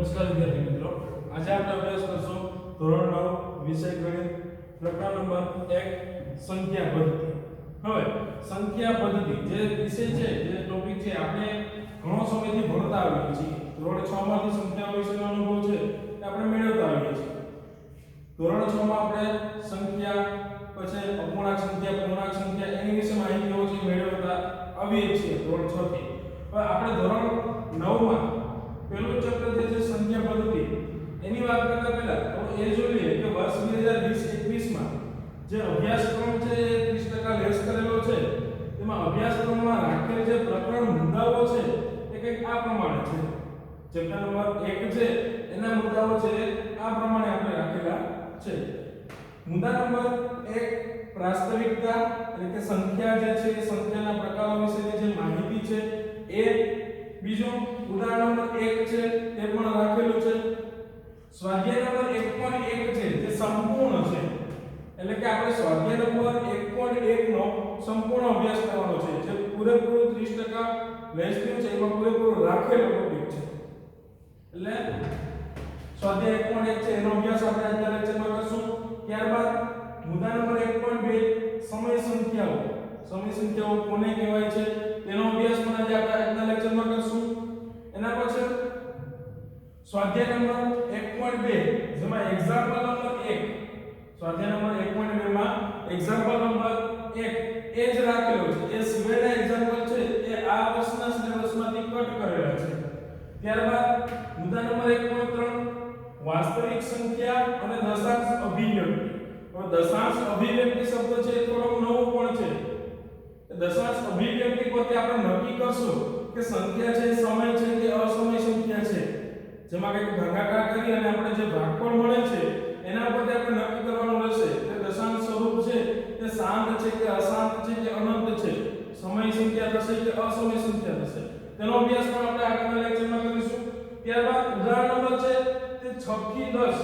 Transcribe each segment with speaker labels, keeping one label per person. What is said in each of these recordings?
Speaker 1: નમસ્કાર વિદ્યાર્થી મિત્રો, આજે આપણે અભ્યાસ કરશું ધોરણ 9 વિષય ગણિત પ્રકરણ નંબર 1 સંખ્યા પદ્ધતિ. હવે સંખ્યા પદ્ધતિ જે વિષય છે, જે ટોપિક છે, આપણે ઘણો સમયથી ભણતા આવીએ છીએ. ધોરણ 6 માંથી સંખ્યાઓ વિશેનો અનુભવ છે એ આપણે મેળવતા આવીએ છીએ. ધોરણ 6 માં આપણે સંખ્યા, પછી અપૂર્ણાંક સંખ્યા, પૂર્ણાંક સંખ્યા એની વિશે માહિતીઓ છે મેળવતા આવીએ છીએ ધોરણ 6 થી. હવે આપણે ધોરણ 9 માં પહેલું ચેપ્ટર જે છે સંખ્યા પદ્ધતિ, એની વાત કરતા પહેલા તો એ જોઈએ કે વર્ષ 2020-21 માં જે અભ્યાસક્રમ છે એ 30% લેસ કરેલો છે. તેમાં અભ્યાસક્રમમાં રાખેલ જે પ્રકરણ મુદ્દાઓ છે એ કંઈક આ પ્રમાણે છે. ચેપ્ટર નંબર 1 છે એના મુદ્દાઓ છે આ પ્રમાણે આપણે રાખેલા છે. મુદ્દા નંબર 1 પ્રાસ્તવિકતા, એટલે કે સંખ્યા જે છે એ સંખ્યાના પ્રકારો વિશેની જે માહિતી છે એ. બીજું ઉદાહરણ નંબર 1 છે તે પણ રાખેલું છે. સ્વાધ્યાય નંબર 1.1 છે જે સંપૂર્ણ છે, એટલે કે આપણે સ્વાધ્યાય નંબર 1.1 નો સંપૂર્ણ અભ્યાસ કરવાનો છે, જે પૂરેપૂરું 30% લેસ થયું છે, એમાં પૂરેપૂરું રાખેલો ટોપિક છે. એટલે સ્વાધ્યાય 1.1 છે એનો અભ્યાસ આપણે આજના લેક્ચરમાં કરશું. ત્યારબાદ મુદ્દા નંબર 1.2 સમય સંખ્યાઓ. સમય સંખ્યાઓ કોને કહેવાય છે તેનો અભ્યાસ પણ આજે આપણે આજના લેક્ચરમાં કરશું. એના પછી સ્વાધ્યાય નંબર 1.2 જેમાં એક્ઝામ્પલ નંબર 1, સ્વાધ્યાય નંબર 1.2 માં એક્ઝામ્પલ નંબર 1 એ જ રાખેલો છે. એ સિવાયના એક્ઝામ્પલ છે એ આ વર્ષના સિલેબસમાંથી કટ કરેલા છે. ત્યારબાદ મુદ્દા નંબર 1.3 વાસ્તવિક સંખ્યા અને દશાંશ અભિવ્યક્તિ. હવે દશાંશ અભિવ્યક્તિ શબ્દ છે એ થોડો નવો પણ છે. દશાંશ અભિવ્યક્તિ પરથી આપણે નક્કી કરશું કે સંખ્યા છે સમય છે કે અસમય સંખ્યા છે. જેમાં કંઈક ભાગાકાર કરી અને આપણે જે ભાગફળ મળે છે એના પરથી આપણે નક્કી કરવાનું રહેશે કે દશાંશ સ્વરૂપ છે તે શાંત છે કે અશાંત છે કે અનંત છે, સમય સંખ્યા થશે કે અસમય સંખ્યા થશે. તેનો અભ્યાસ પણ આપણે આગળના લેક્ચરમાં કરીશું. ત્યારબાદ ઉદાહરણ નંબર છે તે 6 થી 10.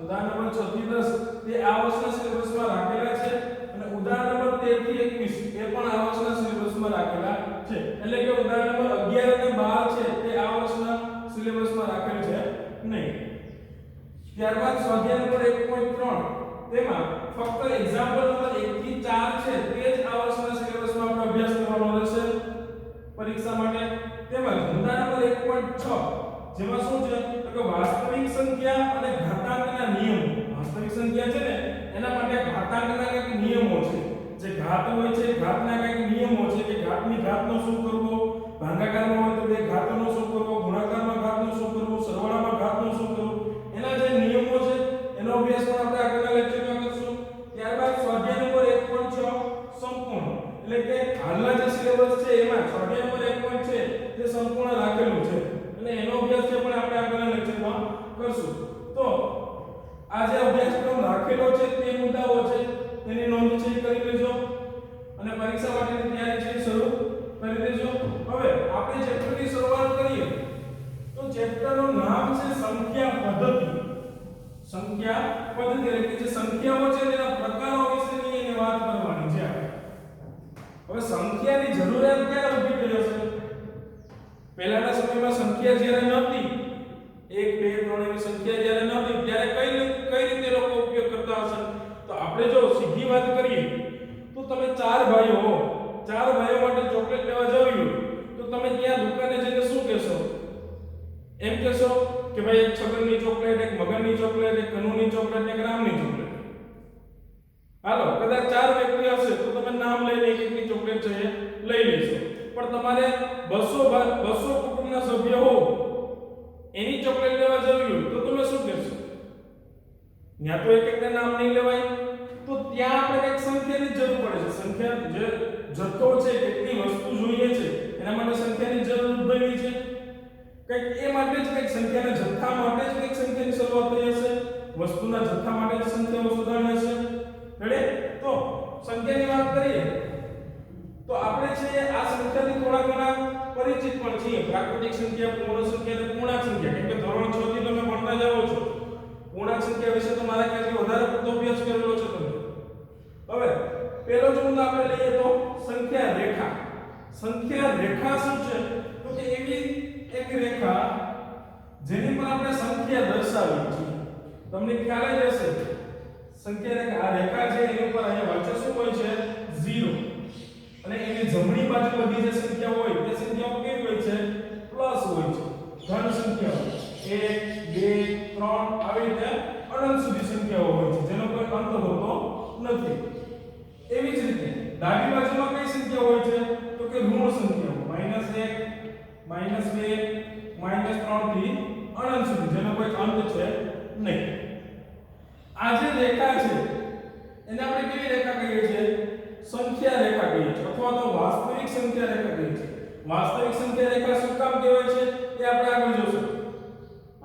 Speaker 1: ઉદાહરણ નંબર 6 થી 10 તે આ વર્ષના સિલેબસમાં રાખેલા છે, અને ઉદાહરણ નંબર 13 થી 21 એ પણ આ વર્ષના સિલેબસમાં રાખેલા છે. એટલે કે ઉદાહરણ નંબર 11 અને 12 છે તે આ વર્ષના સિલેબસમાં રાખેલ છે નહીં. ત્યારબાદ સ્વાધ્યાય નંબર 1.3 તેમાં ફક્ત એક્ઝામ્પલ નંબર 1 થી 4 છે તે જ આ વર્ષના સિલેબસમાં આપણે અભ્યાસ કરવાનો રહેશે પરીક્ષા માટે. તેમજ મુદ્દા નંબર 1.6 જેમાં શું છે તો કે વાસ્તવિક સંખ્યા અને ઘાતાંકના નિયમો. વાસ્તવિક સંખ્યા છે ને એના માટે ઘાતાંકના કંઈક નિયમો છે. જે ઘાત હોય છે ઘાતના કંઈક નિયમો છે કે ઘાતની ઘાતનો શું કરવો, ભાગાકારમાં હોય તો બે ઘાતનો શું કરવો, ગુણાકારમાં ઘાતનો શું કરવો, સરવાળામાં ઘાતનો શું કરવો, એના જે નિયમો છે એનો અભ્યાસ પણ આપણે આગળના લેક્ચરમાં કરશું. ત્યારબાદ સ્વાધ્યાય નંબર 1.6 સંપૂર્ણ, એટલે કે હાલના જે સિલેબસ છે એમાં સ્વાધ્યાય નંબર 1 છે તે સંપૂર્ણ રાખેલું છે, અને એનો અભ્યાસ છે પણ આપણે આગળના લેક્ચરમાં કરશું. તો આ જે અભ્યાસક્રમ રાખેલો છે તે મુદ્દાઓ છે તેની નોંધ છે કરી લેજો, અને પરીક્ષા માટેની તૈયારી છે શરૂ કરી દેજો. હવે આપણે ચેપ્ટરની શરૂઆત કરીએ તો ચેપ્ટરનું નામ છે સંખ્યા પદ્ધતિ. સંખ્યા પદ્ધતિ એટલે કે જે સંખ્યાઓ છે તેના પ્રકારો વિશેની એને વાત કરવાની છે. હવે સંખ્યાની જરૂરિયાત ક્યારે ઊભી થઈ હશે? પહેલાના સમયમાં સંખ્યા જ્યારે નહોતી, 1 2 3 એવી સંખ્યા જ્યારે નહોતી ત્યારે કઈ રીતે લોકો ઉપયોગ કરતા હશે? તો આપણે જો સીધી વાત કરીએ તો તમે 4 ભાઈઓ હો, 4 ભાઈઓ માટે ચોકલેટ લેવા જવું તો તમે ત્યાં દુકાને જઈને શું કહેશો? એમ કહેશો કે ભાઈ એક છગનની ચોકલેટ, એક મગનની ચોકલેટ, એક કનુની ચોકલેટ, એક રામની ચોકલેટ. હાલો, કદાચ 4 વ્યક્તિ હશે તો તમે નામ લઈને એકની ચોકલેટ છે લઈ લેશો. પણ તમારે 200 કુટુંબના સભ્ય હો એની ચોકલેટ લેવા જવું તો તમે શું કહેશો? ત્યાં તો એક નામ નહીં લેવાય. તો ત્યાં આપણે એક સંખ્યાની જરૂર પડે છે. સંખ્યા જે જથ્થો છે, કેટલી વસ્તુ જોઈએ છે એના માટે સંખ્યાની જરૂર ઉદ્ભવી છે. કંઈક એ માટે જ કંઈક સંખ્યાના જથ્થા માટે જ કંઈક સંખ્યાની શરૂઆત થઈ હશે. વસ્તુના જથ્થા માટે જ સંખ્યાઓ શોધાણી હશે. રેડી? તો સંખ્યાની વાત કરીએ તો આપણે છે આ સંખ્યાથી થોડા ઘણા પરિચિત પણ છીએ. પ્રાકૃતિક સંખ્યા, પૂર્ણ સંખ્યા અને પૂર્ણાંક સંખ્યા. કેમ કે ધોરણ 6 થી તમે ભણતા જાઓ છો. પૂર્ણાંક સંખ્યા વિશે તો મારા ખ્યાલથી વધારે પડતો અભ્યાસ કરેલો છે તમે. હવે પહેલો જ મુદ્દો આપણે લઈએ તો સંખ્યા રેખા. સંખ્યા રેખા શું છે? તો કે એવી એક રેખા જેની પર આપણે સંખ્યા દર્શાવી છે તમને ખ્યાલ જ હશે સંખ્યા રેખા આ રેખા છે એની ઉપર અહીંયા વચ્ચે શું હોય છે 0 અને એની જમણી બાજુ બધી જે સંખ્યાઓ હોય તે સંખ્યાઓ કેવી હોય છે પ્લસ હોય છે ધન સંખ્યાઓ 1 2 3 આવી રીતે અનંત સુધી સંખ્યાઓ હોય છે જેનો કોઈ અંત હોતો નથી એવી જ રીતે ડાબી બાજુમાં કઈ સંખ્યાઓ હોય છે તો કે ઋણ સંખ્યાઓ -1 -2 -3 થી અનંત સુધી જેનો કોઈ અંત છે નહીં આ જે રેખા છે એને આપણે કેવી રેખા કહીએ છીએ સંખ્યા રેખા કહીએ છીએ અથવા તો વાસ્તવિક સંખ્યા રેખા કહીએ છીએ વાસ્તવિક સંખ્યા રેખા શું કામ કહેવાય છે એ આપણે આગળ જોશું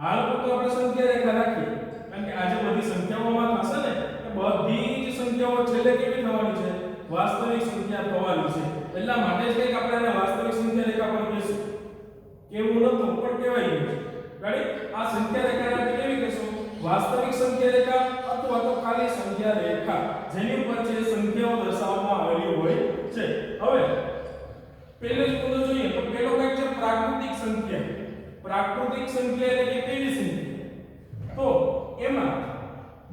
Speaker 1: હાલ પૂરતો આપણે સંખ્યા રેખા રાખીએ કારણ કે આજે બધી સંખ્યાઓમાં થશે ને કે બધી જ સંખ્યાઓ છેલ્લે કેવી થવાની છે વાસ્તવિક સંખ્યા થવાની છે એટલા માટે જ કંઈક આપણે આને વાસ્તવિક સંખ્યા રેખા પણ કહીશું કેવું નતું પણ કહેવાય ગયું છે રાઈટ આ સંખ્યા રેખાને આપણે કેવી કહીશું વાસ્તવિક સંખ્યા રેખા અથવા તો ખાલી સંખ્યા રેખા જેની ઉપર છે સંખ્યાઓ દર્શાવવામાં આવેલી હોય છે હવે પહેલો જ મુદ્દો જોઈએ તો પહેલો કઈ છે પ્રાકૃતિક સંખ્યા એટલે કે કેવી સંખ્યા તો એમાં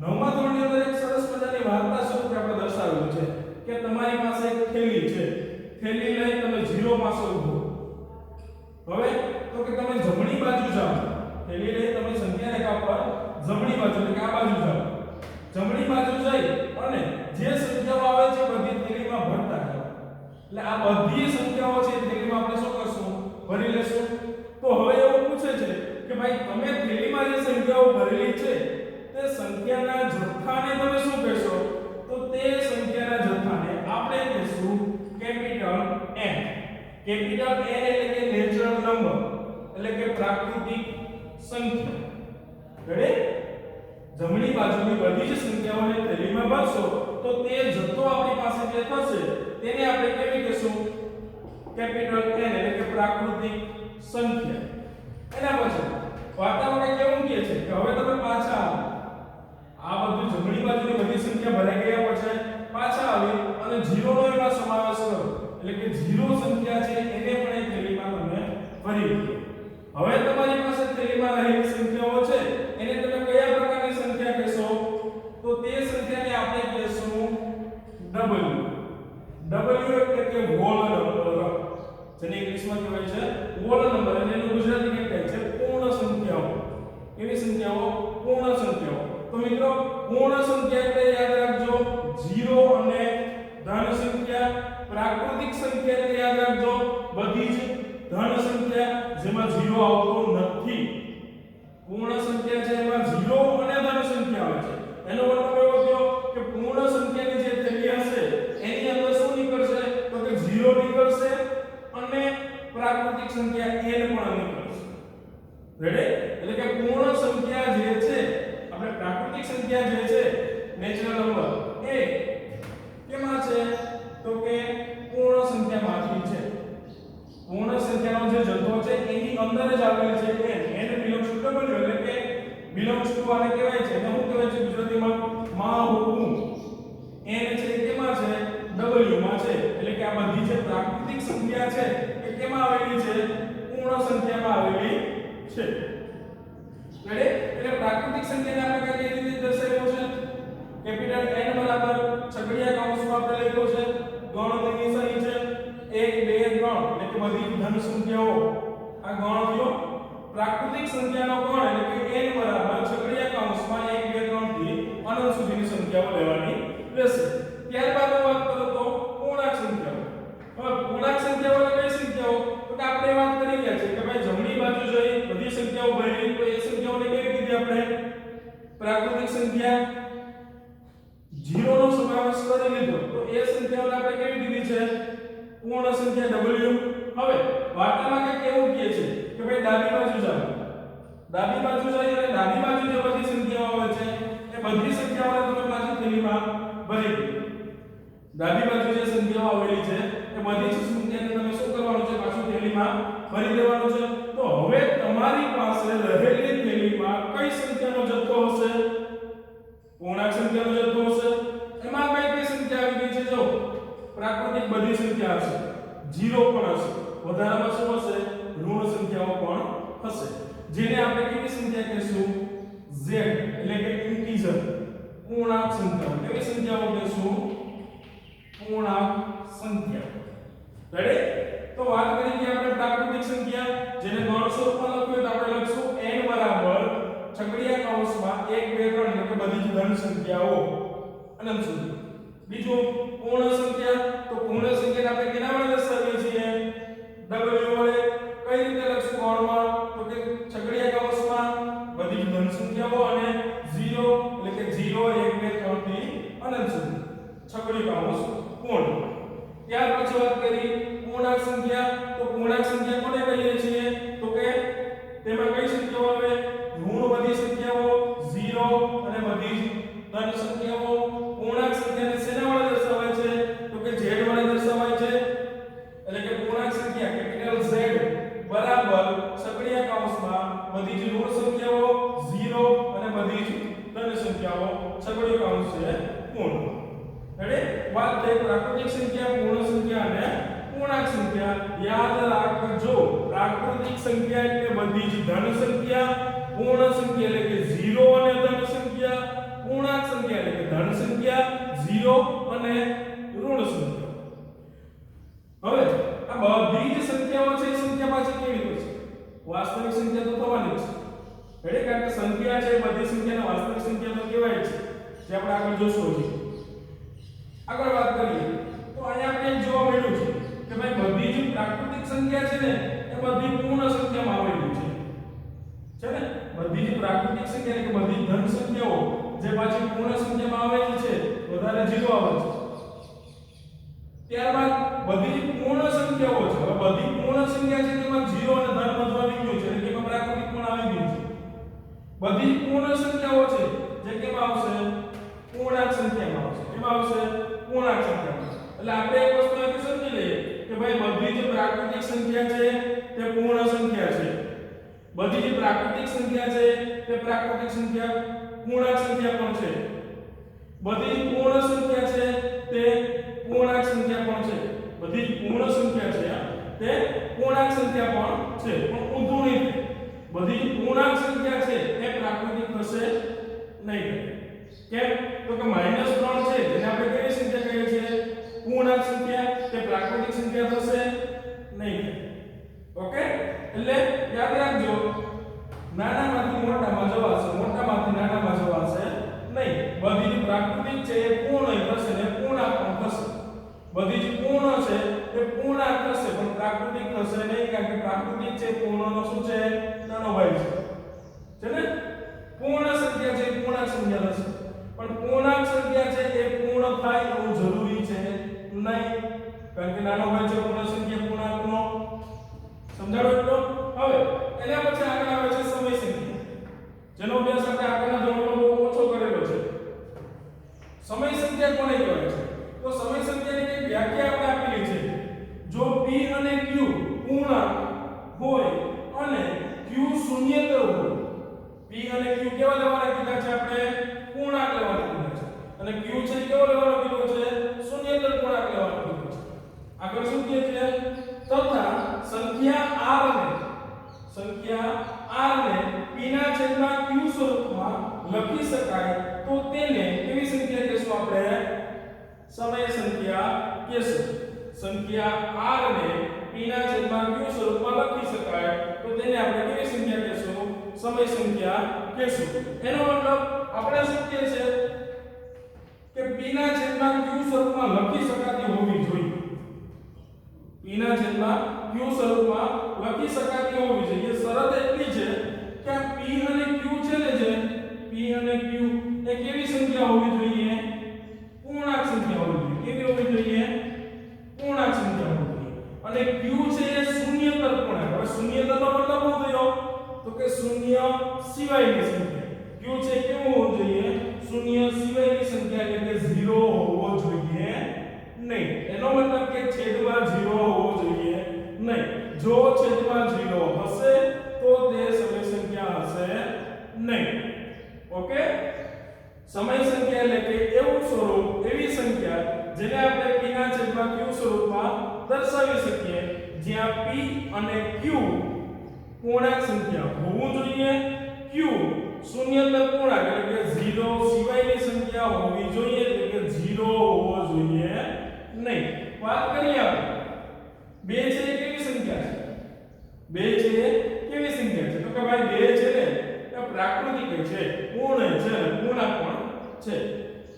Speaker 1: નવમા ધોરણની અંદર એક સરસ મજાની વાર્તા સ્વરૂપે આપણે દર્શાવેલું છે કે તમારી પાસે એક થેલી છે થેલી લઈ તમે 0 પાસે ઊભો હવે તો કે તમે જમણી બાજુ જાઓ થેલી લઈ તમે સંખ્યા રેખા પર જમણી બાજુ એટલે કે આ બાજુ જાઓ જમણી બાજુ જઈ અને જે સંખ્યાઓ આવે છે બધી થેલીમાં ભરતા જાઓ એટલે આ બધી સંખ્યાઓ છે થેલીમાં આપણે શું કરશું ભરી લેશું તો હવે એવું પૂછે છે કે ભાઈ તમે થેલીમાં જે સંખ્યાઓ ભરેલી છે તે સંખ્યાના જથ્થાને તમે શું કહેશો તો તે સંખ્યાના જથ્થાને આપણે કહેશું કેપિટલ N કેપિટલ N એટલે કે નેચરલ નંબર એટલે કે પ્રાકૃતિક સંખ્યા રેડી જમણી બાજુની બધી જ સંખ્યાઓને થેલીમાં ભરશો તો તે જથ્થો આપણી પાસે જે થશે તેને આપણે કેવી કહેશું કેપિટલ N એટલે કે પ્રાકૃતિક સંખ્યા એના પછી વાર્તામાં કેવું કહે છે કે હવે તમે પાછા આવો આ બધું જમણી બાજુની બધી સંખ્યા ભરાઈ ગયા પછી પાછા આવી અને 0 નો એમાં સમાવેશ કરો એટલે કે 0 સંખ્યા છે એને પણ એક થેલીમાં તમે ભરી લો હવે તમારી પાસે થેલીમાં રહેલી સંખ્યાઓ છે એને તમે કયા પ્રકારની સંખ્યા કહેશો તો તે સંખ્યાને આપણે કહેશું W એટલે કે હોલ નંબર જેને ઇંગ્લિશમાં કહેવાય છે હોલ નંબર અને એનું ગુજરાતી કેમ કહે છે પૂર્ણ સંખ્યાઓ કેવી સંખ્યાઓ પૂર્ણ સંખ્યાઓ તો મિત્રો પૂર્ણ સંખ્યા એટલે યાદ રાખજો 0 અને ધન સંખ્યા પ્રાકૃતિક સંખ્યા એટલે યાદ રાખજો બધી જ ધન સંખ્યા જેમાં 0 આવતો નથી પૂર્ણ સંખ્યા છે એમાં 0 અને ધન સંખ્યા આવે છે એનો મતલબ એવો થયો કે પૂર્ણ સંખ્યાની જે થેલી હશે એની અંદર શું નીકળશે તો કે 0 નીકળશે અને પ્રાકૃતિક સંખ્યા n પણ નીકળશે રેડી એટલે કે પૂર્ણ સંખ્યા જે છે આપણે પ્રાકૃતિક સંખ્યા જે છે નેચરલ નંબર એ કેમાં છે તો કે પૂર્ણ સંખ્યામાંથી છે પૂર્ણ સંખ્યાનો જે જથ્થો છે એની અંદર જ આવેલ છે n બિલોંગ્સ ટુ w એટલે કે બિલોંગ્સ ટુ આને કહેવાય છે ને શું કહેવાય છે ગુજરાતીમાં માં હોવું n છે કેમાં છે w માં છે એટલે કે આ બધી જે પ્રાકૃતિક સંખ્યા છે એ કેમાં આવેલી છે પૂર્ણ સંખ્યામાં આવેલી છે એટલે પ્રાકૃતિક સંખ્યાને આપણે કઈ રીતે દર્શાવ્યો છે કેપિટલ N બરાબર છગડીયા કૌંસમાં આપણે લખ્યો છે ગણની નિશાની છે 1 2 3 એટલે કે બધી ધન સંખ્યાઓ આ ગણ થયો પ્રાકૃતિક સંખ્યાનો ગણ એટલે કે n બરાબર છગડીયા કૌંસમાં 1 2 3 થી અનંત સુધીની સંખ્યાઓ લેવાની રહેશે ત્યારબાદ વાત કરો તો પૂર્ણાંક સંખ્યાઓ હવે પૂર્ણાંક સંખ્યાઓ એટલે કઈ સંખ્યાઓ તો કે આપણે વાત કરી ગયા છે કે ભાઈ જમણી બાજુ જઈ બધી સંખ્યાઓ ભરી તો એ સંખ્યાઓને કેવી કીધી આપણે પ્રાકૃતિક સંખ્યા 0 નો સમાવેશ કરી લીધો તો એ સંખ્યાઓને આપણે કેવી કીધી છે પૂર્ણ સંખ્યા w હવે વાર્તામાં કે કેવું કહે છે કે ભાઈ ડાબી બાજુ જાઓ ડાબી બાજુ જઈ અને ડાબી બાજુ જે બધી સંખ્યાઓ આવે છે એ બધી સંખ્યાઓને તમે પાછી થેલીમાં ભરી દો ડાબી બાજુ જે સંખ્યાઓ આવેલી છે એ બધી જ સંખ્યાને તમે શું કરવાનું છે પાછું થેલીમાં ભરી દેવાનું છે તો હવે તમારી પાસે રહેલી થેલીમાં કઈ સંખ્યાનો જથ્થો હશે પૂર્ણાંક સંખ્યાનો જથ્થો હશે એમાં કઈ સંખ્યા આવી ગઈ છે જો પ્રાકૃતિક બધી સંખ્યા હશે 0 પણ હશે વધારામાં શું હશે ઋણ સંખ્યાઓ પણ હશે જેને આપણે કેવી સંખ્યા કહીશું z એટલે કે ઇન્ટીજર પૂર્ણાંક સંખ્યાઓ કેવી સંખ્યાઓ કહીશું પૂર્ણાંક સંખ્યા રેડી તો વાત કરી કે આપણે પ્રાકૃતિક સંખ્યા જેને ગણ સ્વરૂપમાં લખ્યું તો આપણે લખશું n બરાબર છગડીયા કૌંસમાં 1 2 3 એટલે કે બધી જ ધન સંખ્યાઓ અનંત સુધી બીજું પૂર્ણ સંખ્યા તો પૂર્ણ સંખ્યાને આપણે કેના વડે દર્શાવીએ છીએ w વડે કઈ રીતે લખશું ગણમાં તો કે છગડીયા કૌંસમાં બધી જ ધન સંખ્યાઓ અને 0 એટલે કે 0 1 2 3 થી અનંત સુધી છગડીયા કૌંસ પૂર્ણ ત્યાર પછી વાત કરી પૂર્ણાંક સંખ્યા તો પૂર્ણાંક સંખ્યા કોને કહીએ છીએ તો કે તેમાં કઈ સંખ્યાઓ આવે ઋણ બધી સંખ્યાઓ 0 અને બધી જ ધન સંખ્યાઓ પૂર્ણાંક સંખ્યાને શેના વડે દર્શાવાય છે તો કે z વડે દર્શાવાય છે એટલે કે પૂર્ણાંક સંખ્યા કેપિટલ Z બરાબર છગડીયા કૌંસમાં બધી જ ઋણ સંખ્યાઓ 0 અને બધી જ ધન સંખ્યાઓ છગડીયો કૌંસ છે પૂર્ણ રેડી વાત થઈ પ્રાકૃતિક સંખ્યા પૂર્ણ સંખ્યા અને પૂર્ણાંક સંખ્યા યાદ રાખજો પ્રાકૃતિક સંખ્યા એટલે બધી જ ધન સંખ્યા પૂર્ણ સંખ્યા એટલે કે 0 અને ધન સંખ્યા પૂર્ણાંક સંખ્યા એટલે કે ધન સંખ્યા 0 અને ઋણ સંખ્યા હવે આ બધી જ સંખ્યાઓ છે એ સંખ્યા પાછી કેવી હોય છે વાસ્તવિક સંખ્યા તો થવાની છે રેડી કારણ કે સંખ્યા છે બધી સંખ્યાને વાસ્તવિક સંખ્યા તો કહેવાય છે જે આપણે આગળ જોશું હજી આગળ વાત કરીએ તો અહીંયા આપણે જોવા મળ્યું છે કે ભાઈ બધી જ પ્રાકૃતિક સંખ્યા છે ને એ બધી પૂર્ણ સંખ્યામાં આવેલી છે ને બધી જ પ્રાકૃતિક સંખ્યા એટલે કે બધી ધન સંખ્યાઓ જે પાછી પૂર્ણ સંખ્યામાં આવેલી છે વધારે 0 આવે છે ત્યારબાદ બધી જ પૂર્ણ સંખ્યાઓ છે હવે બધી પૂર્ણ સંખ્યા છે તેમાં 0 અને ધન બધું આવી ગયું છે એટલે કે પ્રાકૃતિક પણ આવી ગયું છે બધી જ પૂર્ણ સંખ્યાઓ છે જે કેમાં આવશે પૂર્ણાંક સંખ્યામાં આવશે કેમાં આવશે પૂર્ણાંક સંખ્યામાં એટલે આપણે એક વસ્તુ અહીંથી સમજી લઈએ કે ભાઈ બધી જ પ્રાકૃતિક સંખ્યા છે તે પૂર્ણ સંખ્યા છે બધી જ પ્રાકૃતિક સંખ્યા છે તે પ્રાકૃતિક સંખ્યા પૂર્ણાંક સંખ્યા પણ છે બધી જ પૂર્ણ સંખ્યા છે તે પૂર્ણાંક સંખ્યા પણ છે બધી જ પૂર્ણ સંખ્યા છે તે પૂર્ણાંક સંખ્યા પણ છે પણ ઊંધું નહીં બધી જ પૂર્ણાંક સંખ્યા છે એ પ્રાકૃતિક થશે નહીં કેમ તો કે -3 છે જેને આપણે કેવી સંખ્યા કહીએ છીએ પૂર્ણાંક સંખ્યા તે પ્રાકૃતિક સંખ્યા થશે નહીં ઓકે એટલે યાદ રાખજો નાનામાંથી મોટામાં જવાશે મોટામાંથી નાનામાં જવાશે નહીં બધી જ પ્રાકૃતિક છે એ પૂર્ણ થશે ને પૂર્ણાંક પણ થશે બધી જ પૂર્ણ છે એ પૂર્ણાંક થશે પણ પ્રાકૃતિક થશે નહીં કારણ કે પ્રાકૃતિક છે પૂર્ણનો શું છે નાનો ભાઈ છે ને પૂર્ણ સંખ્યા છે પૂર્ણાંક સંખ્યા થશે પણ પૂર્ણાંક સંખ્યા છે એ પૂર્ણ થાય એવું જરૂરી છે નહીં કારણ કે નાનો ભાઈ છે પૂર્ણ સંખ્યા પૂર્ણાંકનો સમજાણો એટલો હવે એના પછી આગળ આવે છે સમય સંખ્યા જેનો અભ્યાસ આપણે આગળના ધોરણોમાં બહુ ઓછો કરેલો છે સમય સંખ્યા કોને કહેવાય છે તો સમય સંખ્યાની એક વ્યાખ્યા આપણે આપેલી છે જો p અને q પૂર્ણાંક હોય અને q શૂન્યેતર હોય p અને q કેવા લેવાના કીધા છે આપણે પૂર્ણાંક લેવાના કીધા છે અને q છે કેવો લેવાનો કીધો છે શૂન્યેતર પૂર્ણાંક લેવાનો કીધો છે આગળ શું કહે છે તથા સંખ્યા r ને p ના છેદમાં q સ્વરૂપમાં લખી શકાય તો તેને કેવી સંખ્યા કહેશું આપણે સમય સંખ્યા કહેશું સંખ્યા r ને p ના છેદમાં q સ્વરૂપમાં લખી શકાય તો તેને આપણે કેવી સંખ્યા કહેશું સમય સંખ્યા કહેશું એનો મતલબ આપણે શું કહે છે કે p ના છેદમાં q સ્વરૂપમાં લખી શકાતી હોવી જોઈએ p ના છેદમાં q સ્વરૂપમાં લખી શકાતી હોવી જોઈએ શરત એટલી છે કે આ p અને q છે ને જે p અને q એ કેવી સંખ્યા હોવી જોઈએ પૂર્ણાંક સંખ્યા હોવી જોઈએ કેવી હોવી જોઈએ પૂર્ણાંક સંખ્યા હોવી જોઈએ અને q છે એ શૂન્યેતર પૂર્ણાંક હવે શૂન્યેતરનો મતલબ શું થયો તો કે શૂન્ય સિવાયની સંખ્યા q છે કેવું હોવું જોઈએ શૂન્ય સિવાયની સંખ્યા એટલે કે 0 હોવો જોઈએ નહીં એનો મતલબ કે છેદમાં 0 હોવો જોઈએ નહીં જો છેદમાં 0 હશે તો તે સમય સંખ્યા હશે નહીં ઓકે સમય સંખ્યા એટલે કે એવું સ્વરૂપ એવી સંખ્યા જેને આપણે p ના છેદમાં q સ્વરૂપમાં દર્શાવી શકીએ જ્યાં p અને q પૂર્ણાંક સંખ્યા હોવું જોઈએ શૂન્યતર પૂર્ણાંક એટલે કે 0 સિવાયની સંખ્યા હોવી જોઈએ એટલે કે 0 હોવો જોઈએ નહીં. વાત કરીએ આપણે 2 છે એ કેવી સંખ્યા છે? 2 છે એ કેવી સંખ્યા છે? તો કે ભાઈ 2 છે ને એ પ્રાકૃતિક છે, પૂર્ણ છે અને પૂર્ણાંક પણ છે.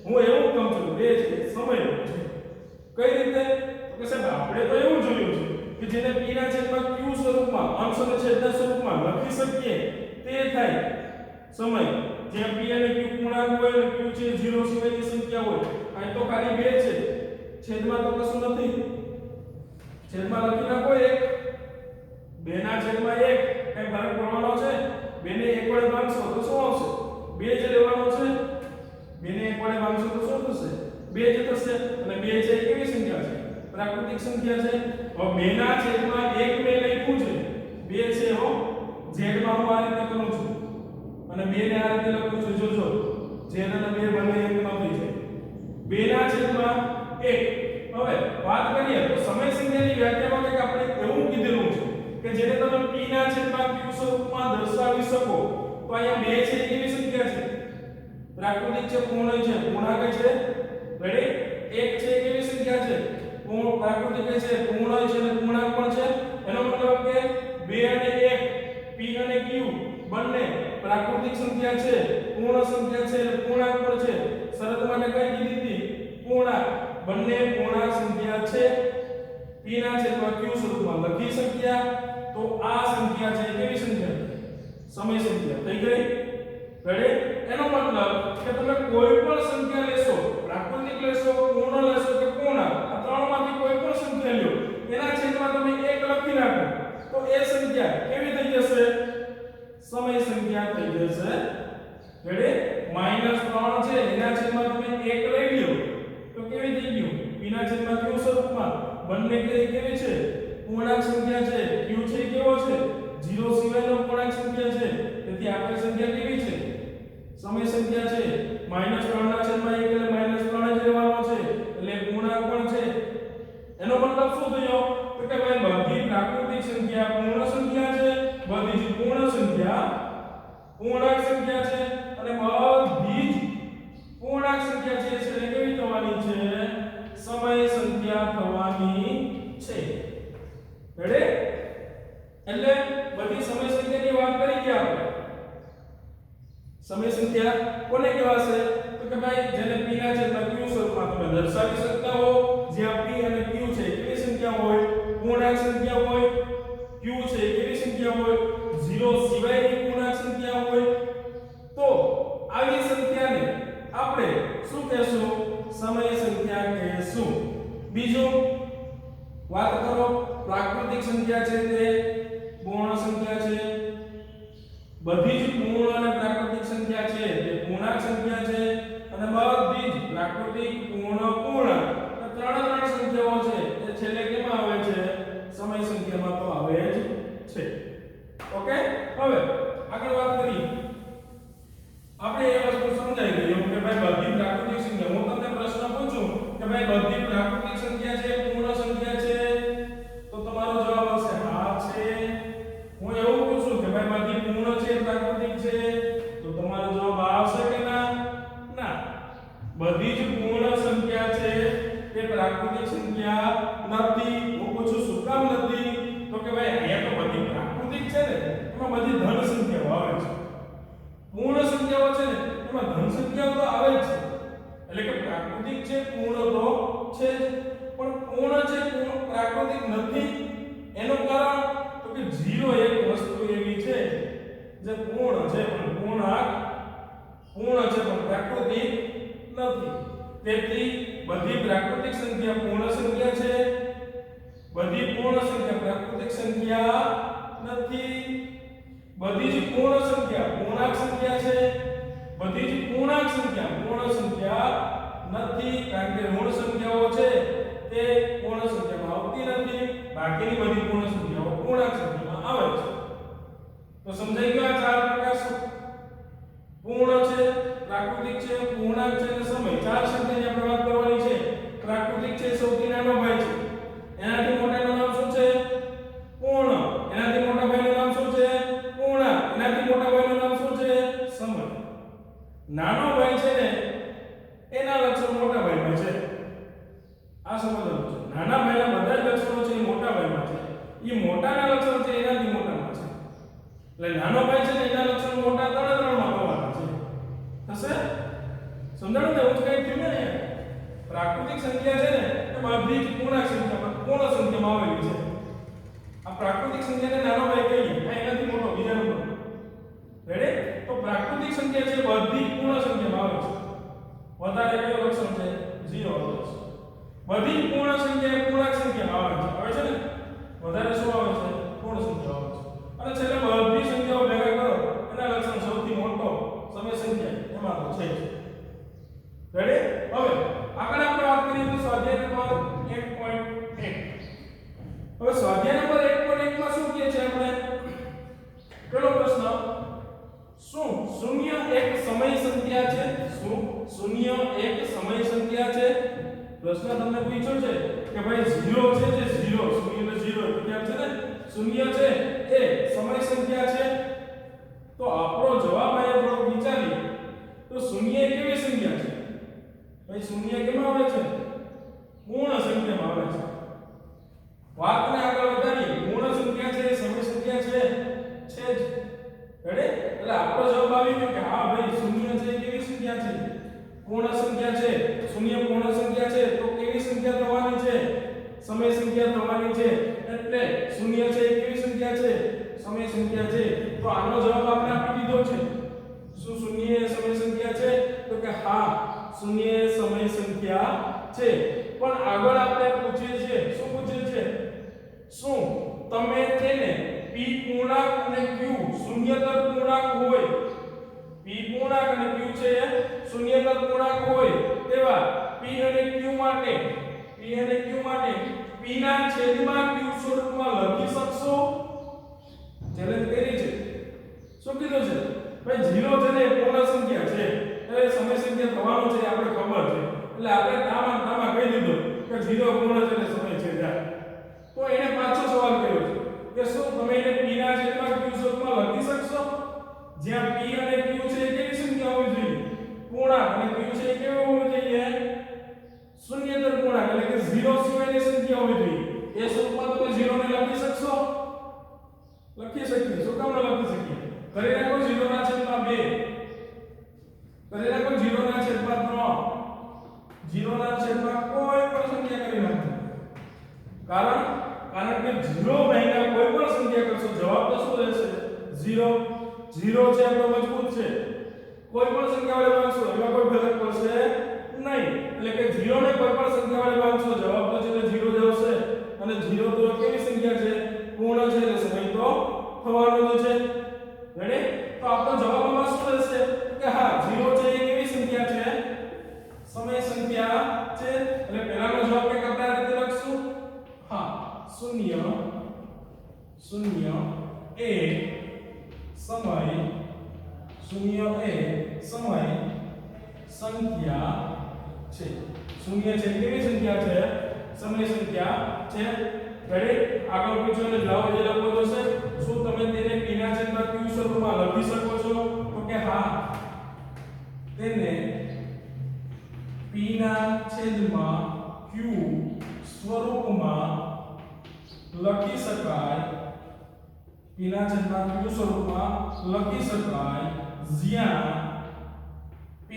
Speaker 1: હું એવું કહું છું 2 છે સમયનો છે. કઈ રીતે? તો કે સાહેબ આપણે તો એવું જોયું છે કે જેને p ના છેદમાં q સ્વરૂપમાં અંશ અને છેદના સ્વરૂપમાં લખી શકીએ તે થાય સમય. જ્યાં p અને q પૂર્ણાંક હોય અને q છે 0 સિવાયની સંખ્યા હોય. અહીં તો ખાલી 2 છે, છેદમાં તો કશું નથી. છેદમાં લખી નાખો 1. 2 ના છેદમાં 1 કઈ ફરક પડવાનો છે? 2 ને 1 વડે ભાગશો તો શું આવશે? 2 જ લેવાનો છે. 2 ને 1 વડે ભાગશો તો શું થશે? 2 જ થશે. અને 2 છે એ કેવી સંખ્યા છે? પ્રાકૃતિક સંખ્યા છે. હવે 2 ના છેદમાં 1 મેં લખ્યું છે. 2 છે હો. z માં હું આ રીતે કરું છું અને 2 ને આ રીતે લખું છું. જોજો z અને 2 બંને એક ન થઈ જાય. 2 ના છેદમાં 1. હવે વાત કરીએ તો સમય સંખ્યાની વ્યાખ્યામાં કંઈક આપણે એવું કીધેલું છે કે જેને તમે p ના છેદમાં q સ્વરૂપમાં દર્શાવી શકો. તો અહીંયા 2 છે એ કેવી સંખ્યા છે? પ્રાકૃતિક છે, પૂર્ણ છે, પૂર્ણાંક છે. રેડી? 1 છે એ કેવી સંખ્યા છે? પૂર્ણ પ્રાકૃતિક છે, પૂર્ણ છે અને પૂર્ણાંક પણ છે. એનો મતલબ કે 2 અને 1 p અને q બંને પ્રાકૃતિક સંખ્યા છે, પૂર્ણ સંખ્યા છે અને પૂર્ણાંક પણ છે. શરત માટે કઈ કીધી હતી? પૂર્ણાંક. બંને પૂર્ણાંક સંખ્યા છે. p ના છેદમાં q સ્વરૂપમાં લખી શક્યા. તો આ સંખ્યા છે કેવી સંખ્યા? સમય સંખ્યા થઈ ગઈ. રેડી? એનો મતલબ કે તમે કોઈ પણ સંખ્યા લેશો, પ્રાકૃતિક લેશો, પૂર્ણ લેશો કે પૂર્ણાંક, આ ત્રણમાંથી કોઈ પણ સંખ્યા લ્યો, એના છેદમાં તમે 1 લખી નાખો તો એ સંખ્યા કેવી થઈ જશે? સમય સંખ્યા થઈ જશે. રેડી? -3 છે એના છેદમાં તમે 1 લઈ લ્યો તો કેવી થઈ ગયું? p ના છેદમાં q સ્વરૂપમાં બંને કેવી છે? પૂર્ણાંક સંખ્યા છે. q છે કેવો છે? 0 સિવાયનો પૂર્ણાંક સંખ્યા છે. તેથી આપેલ સંખ્યા કેવી છે? સમય સંખ્યા છે. -3 ના છેદમાં 1 એટલે -3 જ લેવાનો છે. એટલે પૂર્ણાંક પણ છે. એનો મતલબ શું થયો? તો કે ભાઈ બધી પ્રાકૃતિક સંખ્યા પૂર્ણ સંખ્યા છે, બધી જ પૂર્ણ સંખ્યા પૂર્ણાંક સંખ્યા છે અને બધી જ પૂર્ણાંક સંખ્યા છે એટલે કેવી થવાની છે? સમય સંખ્યા થવાની છે. રેડી? એટલે બધી સમય સંખ્યાની વાત કરી ગયા આપણે. સમય સંખ્યા કોને કહેવાશે? તો કે ભાઈ જેને p ના છેદમાં q સ્વરૂપમાં તમે દર્શાવી શકતા હો. જ્યાં p અને q છે કેવી સંખ્યા હોય? પૂર્ણાંક સંખ્યા હોય. q છે કેવી સંખ્યા હોય? 0 સિવાયની પૂર્ણાંક સંખ્યા હોય. તો આવી સંખ્યાને આપણે શું કહેશું? સમય સંખ્યા કહેશું. બીજું વાત કરો પ્રાકૃતિક સંખ્યા છે તે પૂર્ણ સંખ્યા છે. બધી જ પૂર્ણ અને પ્રાકૃતિક સંખ્યા છે તે પૂર્ણાંક સંખ્યા છે અને બધી જ પ્રાકૃતિક, પૂર્ણ, પૂર્ણાંક ત્રણ સંખ્યાઓ છે એ છેલ્લે કેમાં આવે છે? સમય સંખ્યામાં તો આવે જ છે. ઓકે? હવે આગળ વાત કરીએ. આપણે એ વસ્તુ સમજાઈ ગયું કે ભાઈ બધી પ્રાકૃતિક સંખ્યા, હું તમને પ્રશ્ન પૂછું કે ભાઈ બધી પ્રાકૃતિક સંખ્યા છે પૂર્ણ સંખ્યા છે તો તમારો જવાબ હશે હા છે. હું એવું પૂછું કે ભાઈ બધી પૂર્ણ છે પ્રાકૃતિક છે તો તમારો જવાબ આવશે કે ના? ના. બધી જ પૂર્ણ સંખ્યા છે તે પ્રાકૃતિક સંખ્યા નથી. હું પૂછું શું કામ નથી? તો કે ભાઈ અહીંયા તો બધી પ્રાકૃતિક છે ને એમાં બધી ધન સંખ્યાઓ આવે છે. પૂર્ણ સંખ્યાઓ છે ને એમાં ધન સંખ્યાઓ તો આવે જ છે. એટલે કે પ્રાકૃતિક છે, પૂર્ણ તો છે જ. પણ પૂર્ણ છે પૂર્ણ પ્રાકૃતિક નથી. એનું કારણ તો કે 0 એક વસ્તુ એવી છે જે પૂર્ણ છે પણ પૂર્ણાંક પૂર્ણ છે પણ પ્રાકૃતિક નથી. તેથી બધી પ્રાકૃતિક સંખ્યા પૂર્ણ સંખ્યા છે, બધી પૂર્ણ સંખ્યા પ્રાકૃતિક સંખ્યા નથી. બધી જ પૂર્ણ સંખ્યા પૂર્ણાંક સંખ્યા છે, બધી જ પૂર્ણાંક સંખ્યા પૂર્ણ સંખ્યા નથી. કારણ કે ઋણ સંખ્યાઓ છે તે પૂર્ણ સંખ્યામાં આવતી નથી. બાકીની બધી પૂર્ણ સંખ્યાઓ પૂર્ણાંક સંખ્યામાં આવે છે. તો સમજાઈ ગયું આ ચાર પ્રકાર શું? પૂર્ણ છે, પ્રાકૃતિક છે, પૂર્ણાંક છે અને સમય. ચાર સંખ્યાની આપણે વાત કરવાની છે. પ્રાકૃતિક છે સૌથી નાનો ભાઈ છે. એનાથી મોટાનું નામ શું છે? પૂર્ણ. એનાથી મોટા ભાઈનું નામ શું છે? પૂર્ણાંક. એનાથી મોટા ભાઈનું નામ શું છે? સમય. નાનો ભાઈ છે ને એના લક્ષણ મોટા ભાઈમાં છે. આ સમજવાનું છે. નાના ભાઈના બધા જ લક્ષણો છે એ મોટા ભાઈમાં છે. એ મોટાના લક્ષણ છે એનાથી મોટામાં છે. એટલે નાનો ભાઈ છે ને એના લક્ષણ મોટા ત્રણમાં હોવાના છે. થશે? સમજાણું ને? હું કઈ થયું ને પ્રાકૃતિક સંખ્યા છે ને એ બધી જ પૂર્ણાંક સંખ્યામાં પૂર્ણ સંખ્યામાં આવેલી છે. આ પ્રાકૃતિક સંખ્યાને નાનો ભાઈ કહીએ આ એનાથી મોટો બીજા નંબર. રેડી? તો પ્રાકૃતિક સંખ્યા છે બધી પૂર્ણ સંખ્યામાં આવે છે. વધારે કયો લક્ષણ છે? 0 આવે છે. બધી પૂર્ણ સંખ્યા એ પૂર્ણાંક સંખ્યામાં આવે છે. આવે છે ને? વધારે શું આવે છે? પૂર્ણ સંખ્યા આવે છે. અને છેલ્લે બધી સંખ્યાઓ ભેગા કરો એના લક્ષણ સૌથી મોટો સમય સંખ્યા એમાં તો છે. રેડી? હવે આગળ આપણે વાત કરીએ તો સ્વાધ્યાય નંબર 1.1. હવે સ્વાધ્યાય નંબર 1.1 માં શું કહે છે આપણે? પેલો પ્રશ્ન, શું શૂન્ય એક સમય સંખ્યા છે? શું શૂન્ય એક સમય સંખ્યા છે? પ્રશ્ન તમને પૂછ્યો છે કે ભાઈ 0 છે જે 0 શૂન્ય એટલે 0 ક્યાં છે ને શૂન્ય છે એ સમય સંખ્યા છે? તો આપણો જવાબ આયા થોડો વિચારી તો શૂન્ય એ કેવી સંખ્યા છે? ભાઈ શૂન્ય કેમાં આવે છે? પૂર્ણ સંખ્યામાં આવે છે. વાતને આગળ વધારીએ. પૂર્ણ સંખ્યા છે એ સમય સંખ્યા છે જ. રેડી? એટલે આપણો જવાબ આવી ગયો કે હા ભાઈ શૂન્ય છે એ કેવી સંખ્યા છે? પૂર્ણ સંખ્યા છે. શૂન્ય પૂર્ણ સંખ્યા છે તો કેવી સંખ્યા થવાની છે? સમય સંખ્યા થવાની છે. એટલે શૂન્ય છે એ કેવી સંખ્યા છે? સમય સંખ્યા છે. તો આનો જવાબ આપણે આપી દીધો છે. શું શૂન્ય એ સમય સંખ્યા છે? તો કે હા શૂન્ય એ સમય સંખ્યા છે. પણ આગળ આપણે પૂછીએ છીએ, શું પૂછે છે? શું તમે તેને p પૂર્ણાંક અને q શૂન્યતર પૂર્ણાંક હોય, p પૂર્ણાંક અને q છે એ શૂન્યતર પૂર્ણાંક હોય તેવા p અને q માટે p ના છેદમાં q સ્વરૂપમાં લખી શકશો? ચેલેન્જ કરી છે. શું કીધું છે? ભાઈ 0 છે ને એ પૂર્ણ સંખ્યા છે એટલે સમય સંખ્યા થવાનું છે આપણે ખબર છે. એટલે આપણે તામાં કહી દીધું કે 0 પૂર્ણ છે એટલે સમય છે જા. તો એને પાછો સવાલ કર્યો છે કે શું તમે એને p ના છેદમાં q સ્વરૂપમાં લખી શકશો? જ્યાં p અને q છે એ કેવી સંખ્યા હોવી જોઈએ? પૂર્ણાંક. અને q છે એ કેવો હોવો જોઈએ? શૂન્યતર પૂર્ણાંક એટલે કે 0 સિવાયની સંખ્યા હોવી જોઈએ. એ સ્વરૂપમાં તમે 0 ને લખી શકશો? લખી શકીએ. શું કામ ન લખી શકીએ? કરી નાખો 0 ના છેદમાં 2, કરી નાખો 0 ના છેદમાં 3, 0 ના છેદમાં કોઈ પણ સંખ્યા કરી નાખો. કારણ કે 0 ભાગ્યા કોઈ પણ સંખ્યા કરશો જવાબ તો શું રહેશે? 0. 0 છે આપણો મજબૂત છે. કોઈ પણ સંખ્યા વડે ભાગશો એમાં કોઈ ફરક પડશે નહીં. એટલે કે 0 ને કોઈ પણ સંખ્યા વડે ભાગશો જવાબ તો છે 0 જ આવશે. અને 0 તો કેવી સંખ્યા છે? પૂર્ણ છે એટલે સમય તો થવાનો જ છે. રેડી? તો આપણો જવાબમાં શું રહેશે કે હા 0 છે એ કેવી સંખ્યા છે? સમય સંખ્યા છે. એટલે પહેલાનો જવાબ કે આપણે આ રીતે લખશું. હા શૂન્ય એ સમય સંખ્યા છે. શૂન્ય છે કેવી સંખ્યા છે? સમય સંખ્યા છે. રેડી? આગળ પૂછ્યું એટલે જવાબ જે લખવો જોશે. શું તમે તેને p ના છેદમાં q સ્વરૂપમાં લખી શકો છો? તો કે હા તેને p ના છેદમાં q સ્વરૂપમાં લખી શકાય. p ના છેદમાં q સ્વરૂપમાં લખી શકાય જ્યાં p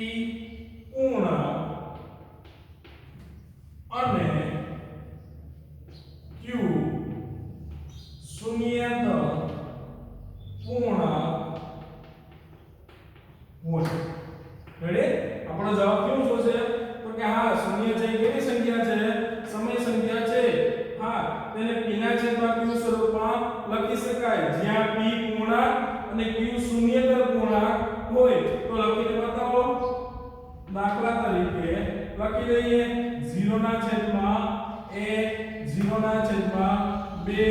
Speaker 1: પૂર્ણાંક અને q શૂન્યતર પૂર્ણાંક હોય. રેડી? આપણો જવાબ કેવો થશે? તો કે હા શૂન્ય છે કેવી સંખ્યા છે? સમય સંખ્યા છે. હા તેને p ના છેદમાં q સ્વરૂપમાં લખી શકાય જ્યાં p પૂર્ણાંક અને q શૂન્યતર પૂર્ણાંક હોય. તો લખીને બતાવો. દાખલા તરીકે લખી દઈએ 0 ના છેદમાં 1, 0 ના છેદમાં 2.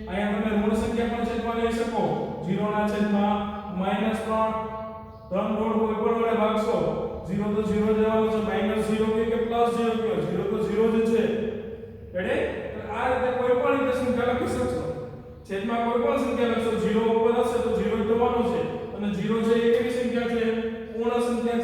Speaker 1: અહીંયા તમે ઋણ સંખ્યા પણ છેદમાં લઈ શકો. 0 ના છેદમાં -3. ધન ઋણ કોઈ પણ વડે ભાગશો 0 તો 0 જ આવશે. -0 કે +0 કયો 0 તો 0 જ છે. રેડી? આ રીતે કોઈ પણ રીતે સંખ્યા લખી શકશો. છેદમાં કોઈ પણ સંખ્યા લખશો 0 ઉપર હશે તો 0 જ થવાનું છે. અને 0 છે એ કેવી સંખ્યા છે? પૂર્ણ સંખ્યા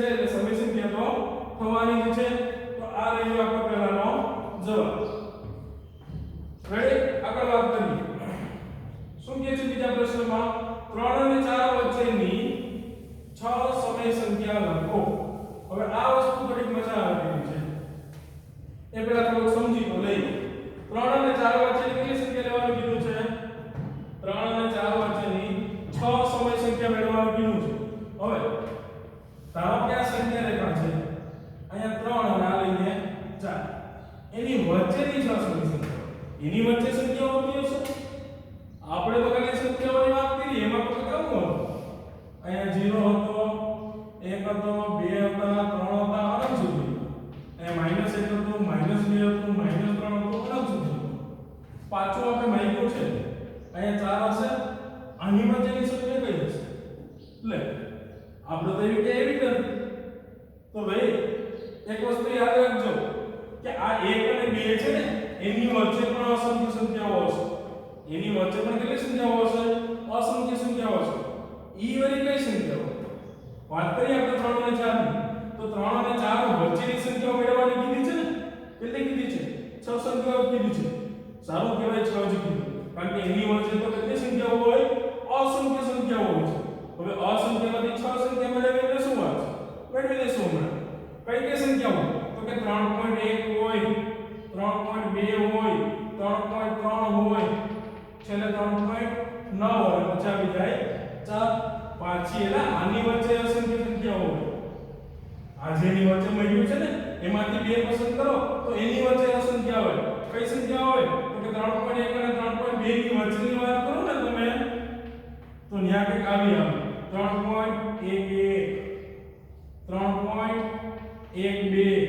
Speaker 1: સંખ્યા લખો. હવે આ વસ્તુ થોડીક મજા આવતી છે એ પહેલા થોડું સમજી તો લઈએ. 3 અને 4 વચ્ચેની કેટલી સંખ્યા લેવાનું કીધું છે? 3 અને 4 વચ્ચેની 6 સમય સંખ્યા મેળવવાનું કીધું છે. હવે ધારો કે આ સંખ્યા રેખા છે અહીંયા 3 અને આ લઈને 4, એની વચ્ચેની 6 સમય સંખ્યા, એની વચ્ચે સંખ્યાઓ કઈ હશે? આપણે તો ખાલી સંખ્યાઓની વાત કરી, એમાં તો કેવું હતું? અહીંયા 0 હતો, 1 હતો, 2 હતા, 3 હતા, અનંત સુધી. અહીંયા -1 હતું, -2 હતું, -3 હતું, અનંત સુધી. પાછું આપણે માગ્યું છે અહીંયા 4 હશે, આની વચ્ચેની સંખ્યા કઈ હશે? લે આપણે તો એવી કે એવી નથી. તો ભાઈ એક વસ્તુ યાદ રાખજો કે આ 1 અને 2 છે ને એની વચ્ચે પણ અસંખ્ય સંખ્યાઓ હશે. એની વચ્ચે પણ કેટલી સંખ્યાઓ હશે? અસંખ્ય સંખ્યાઓ હશે. ઈ વળી કઈ સંખ્યાઓ? વાત કરીએ આપણે 3 અને 4 ની, તો 3 અને 4 વચ્ચેની સંખ્યાઓ મેળવવાની કીધી છે ને? કેટલી કીધી છે? 6 સંખ્યાઓ કીધી છે. સારું કહેવાય 6 જ કીધું, કારણ કે એની વચ્ચે તો કેટલી સંખ્યાઓ હોય? અસંખ્ય સંખ્યાઓ હોય છે. હવે અસંખ્યમાંથી 6 સંખ્યા મેળવીએ એટલે શું વાત છે? મેળવી લેશું હમણાં. કઈ કઈ સંખ્યાઓ? તો કે 3.1 હોય, 3.2 હોય, 3.3 હોય, છેલ્લે 3.9 હોય, પછી આવી જાય 4. પાછી એટલે આની વચ્ચે અસંખ્ય સંખ્યાઓ હોય. આ જેની વચ્ચે મળ્યું છે ને એમાંથી 2 પસંદ કરો તો એની વચ્ચે અસંખ્યા હોય. કઈ સંખ્યા હોય? તો કે 3.1 અને 3.2 ની વચ્ચેની વાત કરો ને તમે, તો ન્યા કંઈક આવી આવે 3.11, 3.12, 3.13,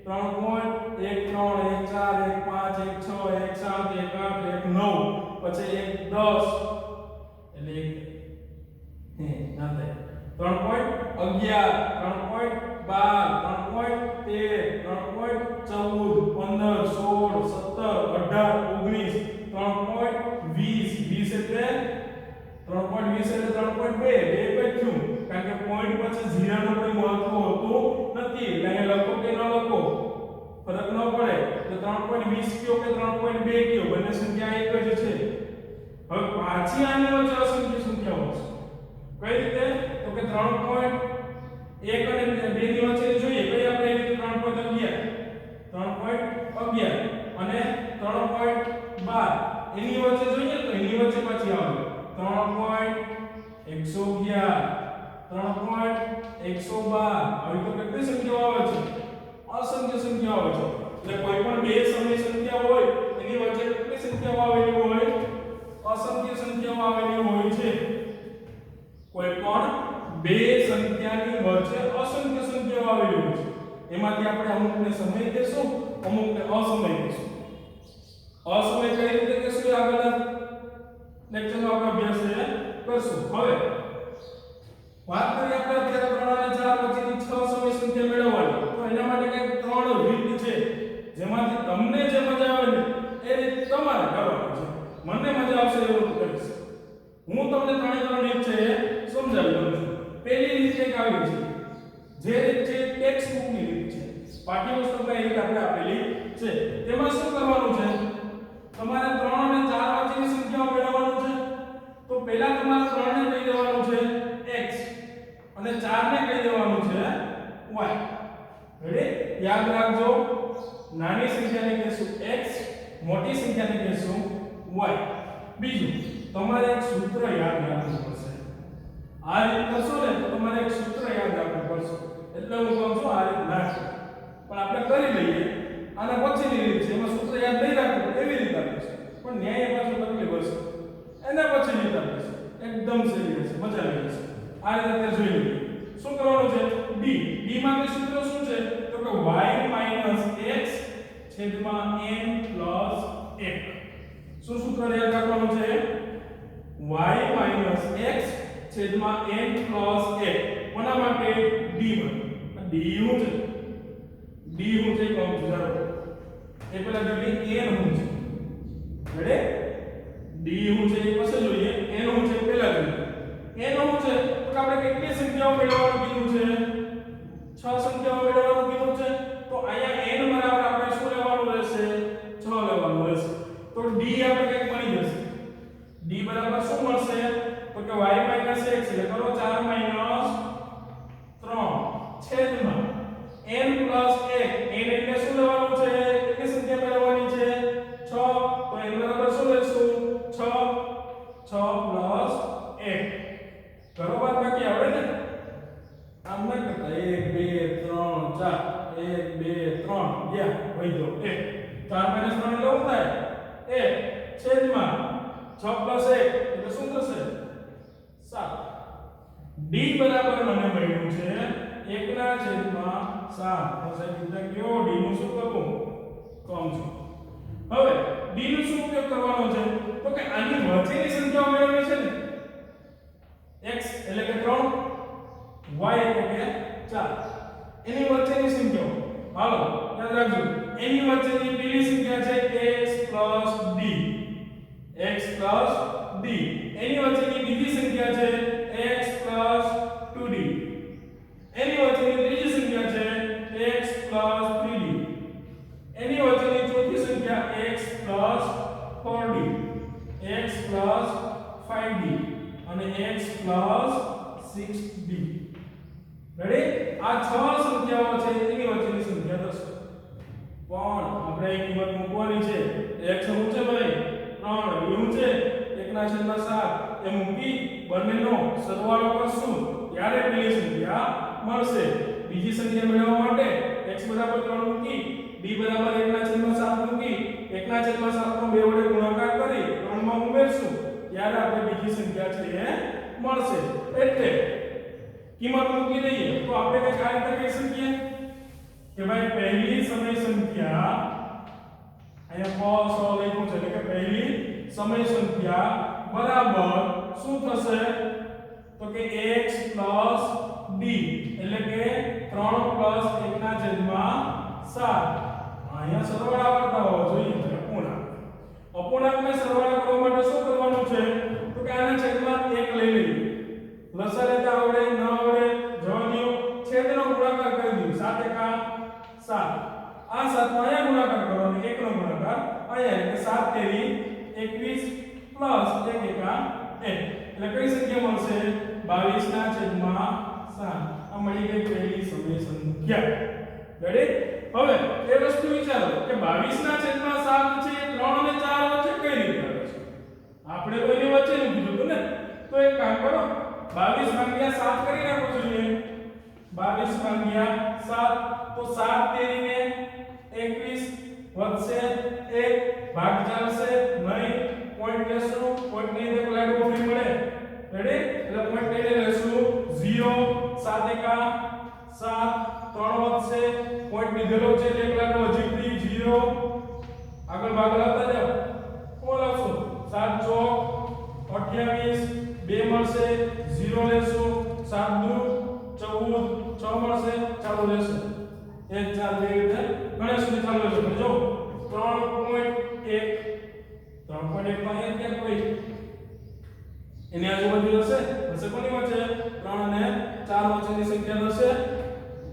Speaker 1: 1.4, 1.5, 1.6, 1.7, 1.8, 1.9, પછી 1.10 એટલે ના થાય 3.11, 3.20 કયો કે 3.2 કયો, બંને સંખ્યા એક જ છે. હવે પાછી આની વચ્ચે અસંખ્ય સંખ્યાઓ છે. કઈ રીતે? તો કે 3.1 અને 2 ની વચ્ચે જોઈએ કઈ આપણે એવી રીતે 3.11 અને 3.12 એની વચ્ચે જોઈએ તો એની વચ્ચે પાછી આવે 3.111, 3.112. આવી તો કેટલી સંખ્યાઓ આવે છે? અસંખ્ય સંખ્યાઓ આવે છે. એટલે કોઈ પણ બે સમય સંખ્યા હોય એની વચ્ચે કેટલી સંખ્યાઓ આવેલી હોય? અસંખ્ય સંખ્યાઓ આવેલી હોય છે. કોઈ પણ બે સંખ્યાની વચ્ચે અસંખ્ય સંખ્યાઓ આવેલી હોય છે. એમાંથી આપણે અમુકને સમય કહેશું, અમુકને અસમય કહેશું. અસમય કઈ રીતે કહેશું આગળના લેક્ચરમાં આપણે અભ્યાસ કરશું. હવે વાત કરીએ આપણે અત્યારે 3 અને 4 વચ્ચેની 6 સમય સંખ્યા મેળવવાની, તો એના માટે કંઈક 3 રીત છે જેમાંથી તમને જે મજા આવે ને એ રીત તમારે કરવાની છે. મને મજા આવશે એવું કરીશ. હું તમને 3 રીત છે એ સમજાવી દઉં છું. પહેલી રીત એક આવી છે, જે રીત છે ટેક્સ્ટ બુકની રીત છે, પાઠ્યપુસ્તકમાં એ રીત આપણે આપેલી છે. તેમાં શું કરવાનું છે? તમારે 3 અને 4 વચ્ચેની સંખ્યાઓ મેળવવાનું છે. તો પહેલા તમારે 3 ને કહી દેવાનું છે x અને 4 ને કહી દેવાનું છે y. રેડી? યાદ રાખજો, નાની સંખ્યાને કહેશું x, મોટી સંખ્યાને કહેશું y. બીજું તમારે એક સૂત્ર યાદ રાખવું પડશે. આ રીત કરશો ને તો તમારે એક સૂત્ર યાદ રાખવું પડશે. એટલે હું કહું છું આ રીત રાખો, પણ આપણે કરી લઈએ. આના પછીની રીત છે એમાં સૂત્ર યાદ નહીં રાખવું, એવી રીત આપીશ, પણ ન્યાય પાછું તકલીફ હશે. એના પછી રીત આપીશ, એકદમ સહેલી હશે, મજા આવી જશે. આ રીતે અત્યારે જોઈ લઈએ. શું કરવાનું છે? b. b માટે સૂત્ર શું છે? તો કે y - x છેદમાં n પ્લસ 1. શું સૂત્ર યાદ રાખવાનું છે? y - x છેદમાં n પ્લસ 1. કોના માટે? d માટે. d હું છે? d હું છે કહું છું જરા. એ પહેલા જોઈએ n હું છે. રેડી? d હું છે એ પછી જોઈએ, n હું છે પહેલા જોઈએ. n હું છે તો આપણે કેટલી સંખ્યાઓ મેળવવાનું કીધું છે? 6 સંખ્યાઓ મેળવવાનું કીધું છે. તો અહીંયા n બરાબર આપણે શું લેવાનું રહેશે? 6 લેવાનું રહેશે. તો d આપણે કંઈક મળી જશે. d બરાબર શું મળશે? તો કે y - x એટલે કરો 4 - 3 1 2 3 4 1 2 3 ગયા વૈધો 1 4 - 3 એટલે શું થાય 1 છેદમાં 6 + 1 એટલે શું થશે 7 d બરાબર મને મળ્યું છે 1/7 તો સાહેબ કીધા કયો d નું શું કરવું કૌંસ હવે d નો શું ઉપયોગ કરવાનો છે તો કે આની વચ્ચેની સંખ્યાઓ મેળવવી છે ને x એટલે કે 3 y એટલે કે 4 એની વચ્ચેની સંખ્યાઓ હાલો યાદ રાખજો એની વચ્ચેની પેલી સંખ્યા છે x + d એની વચ્ચેની બીજી સંખ્યા છે x + 2d એની વચ્ચેની ત્રીજી સંખ્યા છે x + 3d એની વચ્ચેની ચોથી સંખ્યા x + 4d x + 5d અને x + 6d રેડી આ છ સંખ્યાઓ છે એની વચ્ચેની સંખ્યા થશે પણ આપણે એક કિંમત મૂકવાની છે x શું છે ભાઈ 3 એવું છે 1/7 એ મૂકી બંનેનો સરવાળો કરશું ત્યારે પેલી સંખ્યા મળશે બીજી સંખ્યા મેળવવા માટે x = 3 મૂકી d = 1/7 મૂકી 1/7 નો 2 વડે ગુણાકાર કરી 3 માં ઉમેરશું ત્યારે આપણે બીજી સંખ્યા છે એ મળશે એટલે કિંમત મૂકી દઈએ તો આપણે કઈ આ રીતે કહી શકીએ કે ભાઈ પહેલી સમય સંખ્યા અહીંયા કો લખ્યું છે એટલે કે પહેલી સમય સંખ્યા બરાબર શું થશે તો કે x + d એટલે કે 3 + 1/7 અહીંયા સરવાળા કરતા હોવા જોઈએ અપૂર્ણાંકને સરવાળા કરવા માટે શું કરવાનું છે તો કે આના છેદમાં 1 લઈ લઈએ લસા લેતા આવડે ન આવડે જવા દો છેદનો ગુણાકાર કરી દો 7 * 7 આ 7 નો અહીંયા ગુણાકાર કરવાનો 1 નો ગુણાકાર અહીંયા એટલે 7 તેરી 21 પ્લસ 1 એકા 1 એટલે કઈ સંખ્યા મળશે 22/7 આ મળી ગઈ પહેલી સમય સંખ્યા રેડી હવે એ વસ્તુ વિચારો કે 22/7 છે 3 અને 4 વચ્ચે કઈ રીતે આવે છે આપણે કોઈની વચ્ચે નું કીધું હતું ને તો એક કામ કરો 22/7 કરી નાખો જોઈએ 22/7 તો 7 તેરીને 21 વધશે 1 ભાગ ચાલશે નહીં પોઈન્ટ લેશું પોઈન્ટ નહીં તો લાગુ ફ્રી મળે રેડી એટલે પોઈન્ટ લઈને લેશું 0 7 એકા 7 3 વધશે પોઈન્ટ લીધેલો છે એટલે એક લાગુ હજી ફ્રી 0 આગળ ભાગ લાવતા જાઓ કોણ લાવશો 7 ચોક 28 2 મળશે 0 લેશું 7 દૂર 14 6 મળશે ચાલુ રહેશે 1 4 2 રીતે ગણેશ સુધી ચાલુ રહેશે જો 3.1 3.1 માં એક ક્યાં કોઈ એની આજુબાજુ હશે હશે કોની વચ્ચે 3 અને 4 વચ્ચેની સંખ્યા હશે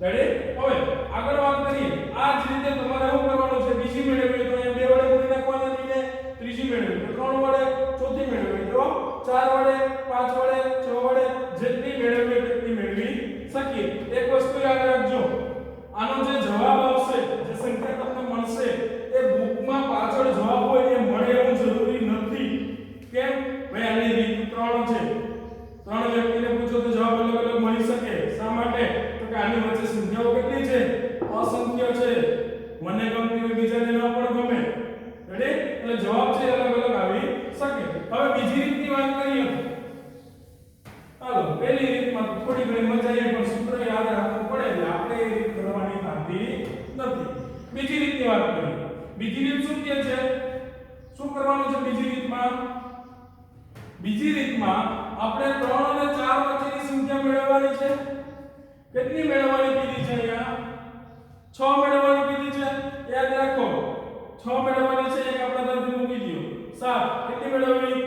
Speaker 1: રેડી હવે આગળ વાત કરીએ આ જ રીતે તમારે શું કરવાનું છે બીજી મેળવવી તો અહીંયા 2 વડે ગુણી નાખવાના છે ત્રીજી મેળવવી તો 3 વડે ચોથી મેળવવી તો 4 વડે 5 વડે 6 વડે જેટલી મેળવવી તેટલી મેળવી શકીએ એક વસ્તુ યાદ રાખજો આનો જે જવાબ આવશે જે સંખ્યા તમને મળશે એ બુકમાં પાછળ જવાબ હોય એ મળે એવું જરૂરી નથી કેમ ભાઈ આની રીત 3 છે 3 વ્યક્તિને પૂછો તો જવાબ અલગ અલગ મળી શકે શા માટે તો કે આની વચ્ચે સંખ્યાઓ કેટલી છે અસંખ્ય છે મને ગમતી હોય બીજાને ન પણ ગમે રેડી એટલે જવાબ છે અલગ અલગ આવી શકે હવે બીજી રીતની વાત કરીએ હાલો પહેલી રીતમાં થોડી ઘણી મજા આવી પણ સૂત્ર યાદ રાખવું પડે એટલે આપણે એ રીત કરવાની થતી નથી બીજી રીતની વાત કરીએ બીજી રીત શું કહે છે શું કરવાનું છે બીજી રીતમાં આપણે 3 અને 4 વચ્ચેની સંખ્યા મેળવવાની છે કેટલી મેળવવાની કીધી છે અહીંયા 6 મેળવવાની કીધી છે યાદ રાખો 6 મેળવવાની છે એક આપણા તરફથી મૂકી દો 7 કેટલી મેળવવી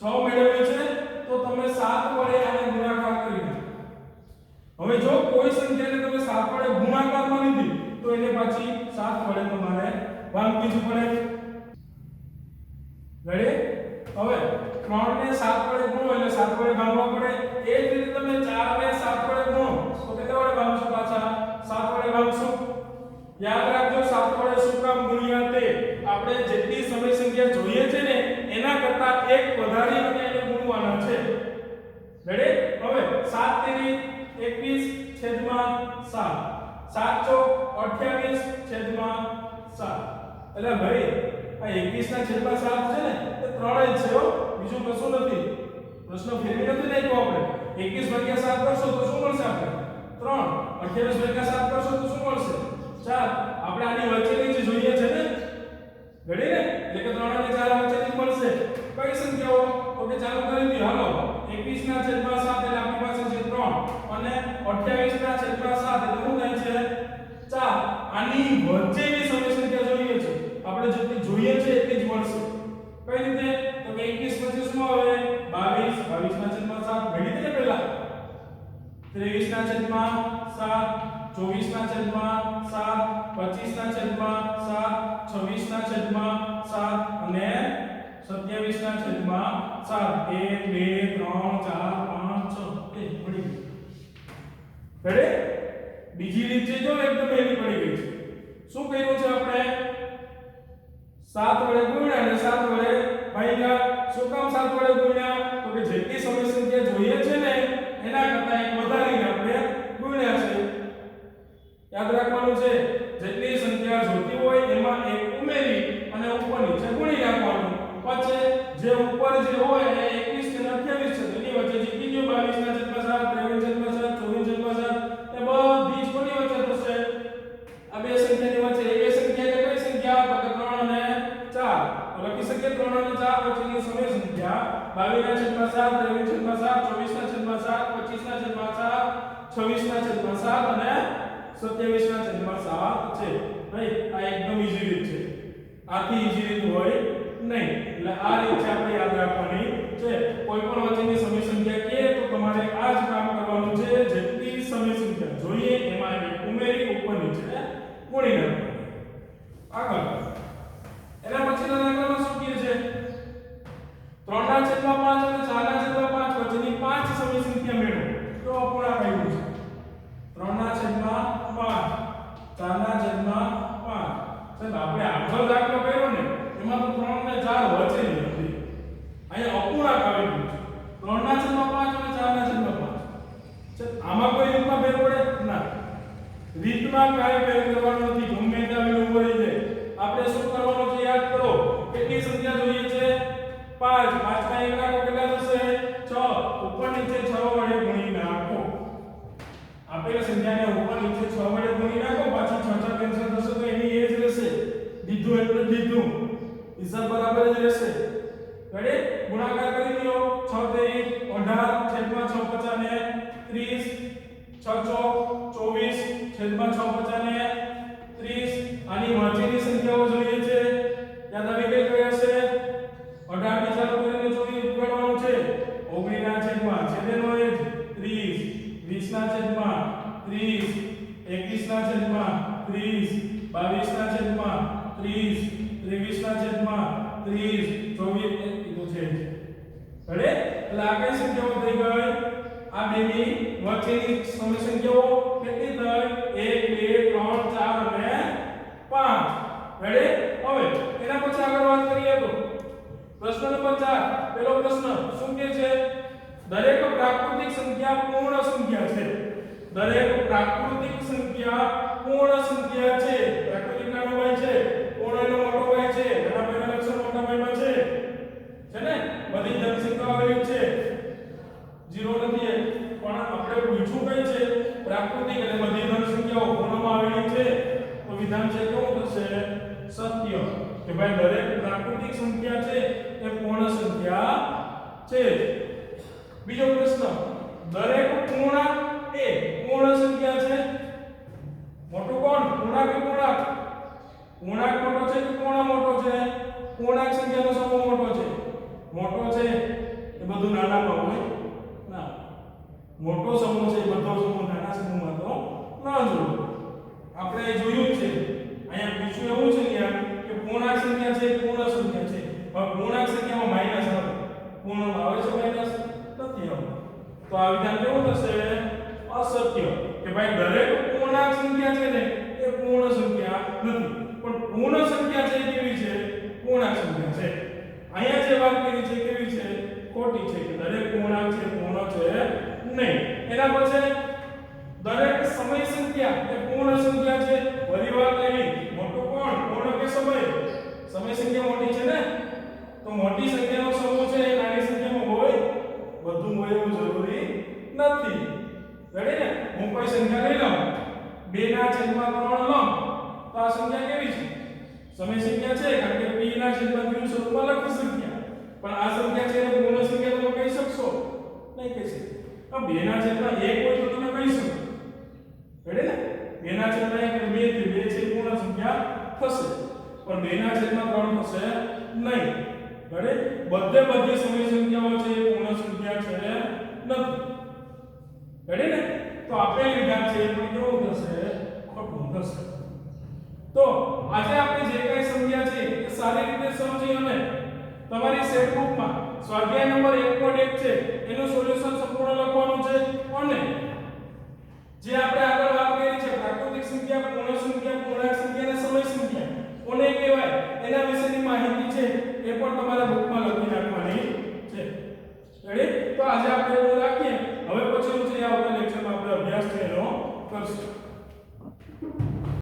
Speaker 1: 6 મેળવવી છે તો તમે 7 વડે આને ગુણાકાર કરી નાખો હવે જો કોઈ સંખ્યાને તમે 7 વડે ગુણાકારમાં લીધી તો એને પાછી 7 વડે તમારે ભાગવી જ પડે રેડી હવે 3 ને 7 વડે ગુણો એટલે 7 વડે ભાગવા પડે એ જ રીતે તમે 4 ને 7 વડે ગુણો તો કેટલા વડે ભાગશો પાછા 7 વડે ભાગશો યાદ રાખજો 7 વડે શું કામ ગુણ્યા તે આપણે જેટલી સમય સંખ્યા જોઈએ છે ને એના કરતા એક વધારી અને એને ગુણવાના છે રેડી હવે 7 તેરી 21/7 7 ચોક 28/7 એટલે ભાઈ આ 21/7 છે ને એ 3 જ છે હો, બીજું કશું નથી. પ્રશ્ન ફેરવી નથી નાખ્યો આપણે. 21/7 કરશો તો શું મળશે આપણે? 3. 28/7 કરશો તો શું મળશે? 4. આપણે આની વચ્ચેની જે જોઈએ છે ને ઘડી ને એટલે કે 3 અને 4 વચ્ચેની મળશે. કઈ સંખ્યાઓ? તો કે ચાલુ કરી દઈએ. હાલો 21/7 એટલે આપણી પાસે છે 3 અને 28/7 એટલે શું થાય છે? 4. આની વચ્ચેની સમય સંખ્યા જોઈએ છે. આપણે જેટલી જોઈએ છે એટલી જ મળશે. કઈ રીતે? તો કે 21 પછી શું આવે? 22 22/7 મેળવી દે પહેલા. 23/7 24/7 25/7 26/7 અને 27/7 1 2 3 4 5 6 એ મળી ગયું. રેડી? બીજી રીત છે જો એકદમ એની પડી ગઈ છે. શું કર્યું છે આપણે? 7 વડે ગુણ્યા અને 7 વડે ભાગ્યા. શું કામ 7 વડે ગુણ્યા? તો કે જેટલી સમય સંખ્યા જોઈએ છે ને એના કરતા એક વધારીને આપણે ગુણ્યા છે. યાદ રાખવાનું છે જેટલી સંખ્યા જોતી હોય એમાં એક ઉમેરી અને ઉપર નીચે ગુણી નાખવાનું. પછી જે ઉપર જે હોય એ 21 અને 28 છે એની વચ્ચે જીતી ગયો 22/7 23/7 24/7 એ બધી જ કોની વચ્ચે થશે? આ બે સંખ્યાની વચ્ચે. એ સંખ્યા એટલે કઈ સંખ્યા? તો કે 3 અને 4. તો લખી શકીએ 3 અને 4 વચ્ચેની સમય સંખ્યા 22/7 23/7 24/7 25/7 અને 27/7 છે. ભાઈ આ એકદમ ઈઝી રીત છે. આથી ઈઝી રીત હોય નહીં. એટલે આ રીત છે આપણે યાદ રાખવાની છે. કોઈ પણ વચ્ચેની સમય સંખ્યા કે તો તમારે આ જ કામ કરવાનું છે. જેટલી સમય સંખ્યા જોઈએ એમાં એક ઉમેરી ઉપર નીચે ગુણી નાખવાનું. આગળ એના પછીના દાખલામાં શું કહે છે? 3/5 અને 4/5 વચ્ચેની 5 સમય સંખ્યા મેળવો. તો અપૂર્ણાંક આવ્યું છે. 3/5 4/5 ચાલો આપણે આગળ દાખલો કર્યો ને એમાં તો 3 અને 4 વચ્ચેની હતી. અહીંયા અપૂર્ણાંક આવી ગયું છે. 3/5 અને 4/5. ચાલ આમાં કોઈ રીતમાં ફેર પડે? ના, રીતમાં કાંઈ ફેર કરવાનો નથી. ગમે ત્યાં વેલ્યુ મળી જાય. આપણે શું કરવાનું છે યાદ કરો. કેટલી સંખ્યા જોઈએ છે? 5. 5 માં 1 નાખો કેટલા થશે? 6. ઉપર નીચે 6 વડે ગુણી નાખો. આપેલ સંખ્યાને ઉપર નીચે 6 વડે ગુણી નાખો. પાછી 6 કેન્સલ થશે તો એની એ જ રહેશે. દીધું એટલે દીધું. હિસાબ બરાબર જ રહેશે. રેડી? ગુણાકાર કરી દો. 6 તેરી 18/650 ને 30 6 ચોક 24/650 ને 30. આની વચ્ચેની સંખ્યાઓ જોઈએ છે. યાદ આવી ગઈ કઈ હશે? 18 થી ચાલુ કરીને 24 ઉગાડવાનું છે. 19/6 છેદેનો એ 30 20/6 30 21/6 30 22/6 30 23/6 30 24 કીધું છે. બરાબર? એટલે આ કઈ સંખ્યાઓ થઈ ગઈ? આ બેની વચ્ચેની સમય સંખ્યાઓ કેટલી થઈ? 1 2 3 4 અને 5. રેડી? હવે એના પછી આગળ વાત કરીએ તો પ્રશ્ન નંબર 4. પહેલો પ્રશ્ન શું કહે છે? દરેક પ્રાકૃતિક સંખ્યા પૂર્ણ સંખ્યા છે. દરેક પ્રાકૃતિક સંખ્યા પૂર્ણ સંખ્યા છે. પ્રાકૃતિક નાનો ભાઈ છે, પૂર્ણનો મોટો ભાઈ છે. નાના ભાઈના લક્ષણ મોટા ભાઈમાં છે ને? બધી ધન સંખ્યાઓ આવેલી છે. 0 નથી પણ આપણે પૂછ્યું કઈ છે? પ્રાકૃતિક એટલે બધી ધન સંખ્યાઓ પૂર્ણમાં આવેલી છે. તો વિધાન છે કેવું થશે? સત્ય. કે ભાઈ દરેક પ્રાકૃતિક સંખ્યા છે એ પૂર્ણ સંખ્યા છે. બીજો પ્રશ્ન, દરેક પૂર્ણાંક એ પૂર્ણ સંખ્યા છે. મોટું કોણ? પૂર્ણાંક કે પૂર્ણાંક? પૂર્ણાંક મોટો છે કે પૂર્ણ મોટો છે? પૂર્ણાંક સંખ્યાનો સમૂહ મોટો છે. મોટો છે એ બધું નાનામાં હોય ના. મોટો સમૂહ છે એ બધો સમૂહ નાના સમૂહમાં તો ના જોડો. આપણે જોયું છે અહીંયા પૂછ્યું એવું છે ને યાર કે પૂર્ણાંક સંખ્યા છે પૂર્ણ સંખ્યા છે. હવે પૂર્ણાંક સંખ્યામાં માઈનસ આવે. પૂર્ણમાં આવે છે માઈનસ? નથી આવતું. તો આ વિધાન કેવું થશે? અસત્ય. કે ભાઈ દરેક પૂર્ણાંક સંખ્યા છે ને એ પૂર્ણ સંખ્યા નથી. પણ પૂર્ણ સંખ્યા છે કેવી છે? પૂર્ણાંક સંખ્યા છે. અહીંયા જે વાત કરી છે કેવી છે? ખોટી છે. કે દરેક પૂર્ણાંક છે પૂર્ણ છે નહીં. એના પછી દરેક સમય સંખ્યા એ પૂર્ણ સંખ્યા છે. વળી વાત એવી, મોટો કોણ, પૂર્ણ કે સમય? સમય સંખ્યા મોટી છે ને, તો મોટી સંખ્યાનો સમૂહ છે એ નાની સંખ્યામાં હોય, બધું હોય એવું જરૂરી નથી. રેડી ને? હું કોઈ સંખ્યા લઈ લઉં 2/3 લઉં તો આ સંખ્યા કેવી છે? સમય સંખ્યા છે, કારણ કે p/2 સ્વરૂપમાં લખી શક્યા. પણ આ સંખ્યા છે એ પૂર્ણ સંખ્યા તમે કહી શકશો? નહીં કહી શકો. આ 2/1 હોય તો તમે કહી શકો. રેડી ને? 2/1 એટલે 2 થી 2 છે પૂર્ણ સંખ્યા થશે, પણ 2/3 થશે નહીં. રેડી? બધી સમય સંખ્યાઓ છે એ પૂર્ણ સંખ્યા છે નથી. રેડી ને? તો આપેલ વિધાન છે એ પણ કેવું થશે? ખોટું થશે. તો આજે આપણે જે કઈ સમજ્યા છે એ સારી રીતે સમજી અને તમારી સેટ બુકમાં સ્વાધ્યાય નંબર 1.1 છે એનું સોલ્યુશન સંપૂર્ણ લખવાનું છે. અને જે આપણે આગળ વાત કરી છે પ્રાકૃતિક સંખ્યા, પૂર્ણ સંખ્યા, પૂર્ણાંક સંખ્યા અને સમય સંખ્યા કોને કહેવાય એના વિશેની માહિતી છે એ પણ તમારા બુકમાં લખી નાખવાની છે. રેડી? તો આજે આપણે